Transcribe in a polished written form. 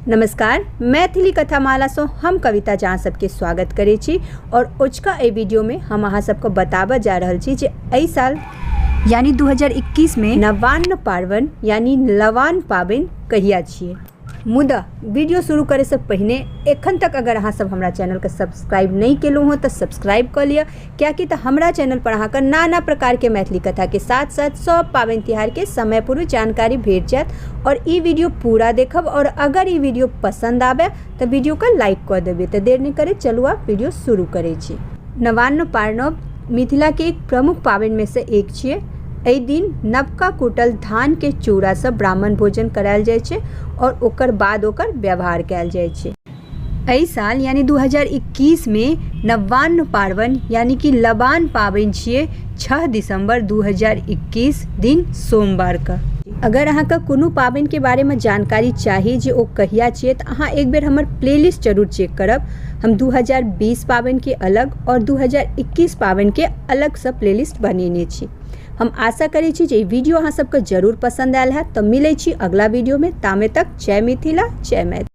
नमस्कार, मैथिली कथामाला से हम कविता जहाँ सबके स्वागत करे छी। और ओजका ए वीडियो में हम अहाँ सबको बताबऽ जा रहल छी जे एहि साल यानी 2021 में नवान्न पार्वन यानी लवान पाबनि कहिया छियै। मुदा वीडियो शुरू करे से पहले एखन तक अगर अहाँ सब हमरा चैनल के सब्सक्राइब नहीं केलहुँ हो तो सब्सक्राइब कर लिया, कियाकि तो हमरा चैनल पर अहाँ नाना प्रकार के मैथिली कथा के साथ साथ सब पाबनि तिहार के समय पूर्व जानकारी भेट जात। और ई वीडियो पूरा देखब और अगर ई वीडियो पसंद आवे तो वीडियो का लाइक कर देबे। तो देर नहीं करे, चलू आप वीडियो शुरू करे छी। नवान्न पार्वन मिथिला के एक प्रमुख पाबनि में से एक छियै। एहि दिन नवका कुटल धान के चूड़ा से ब्राह्मण भोजन करायल जाइ छै और ओकर बाद ओकर व्यवहार कयल जाइ छै। एहि साल यानी 2021 में नवान्न पार्वन यानी कि लबान पाबनि छियै 6 दिसंबर 2021 दिन सोमवार का। अगर अहाँ का कोनो पाबनि के बारे में जानकारी चाहिए जे ओ कहिया छियै तो अहाँ एक बेर हमर प्लेलिस्ट जरूर चेक करब। हम 2020 पाबनि के अलग और 2021 पाबनि के अलग से प्लेलिस्ट बनेने छी। हम आशा करै छी जे वीडियो अहाँ सबके जरूर पसंद आयल है। तो मिलै छी अगला वीडियो में। तामे तक जय मिथिला, जय मैथिली।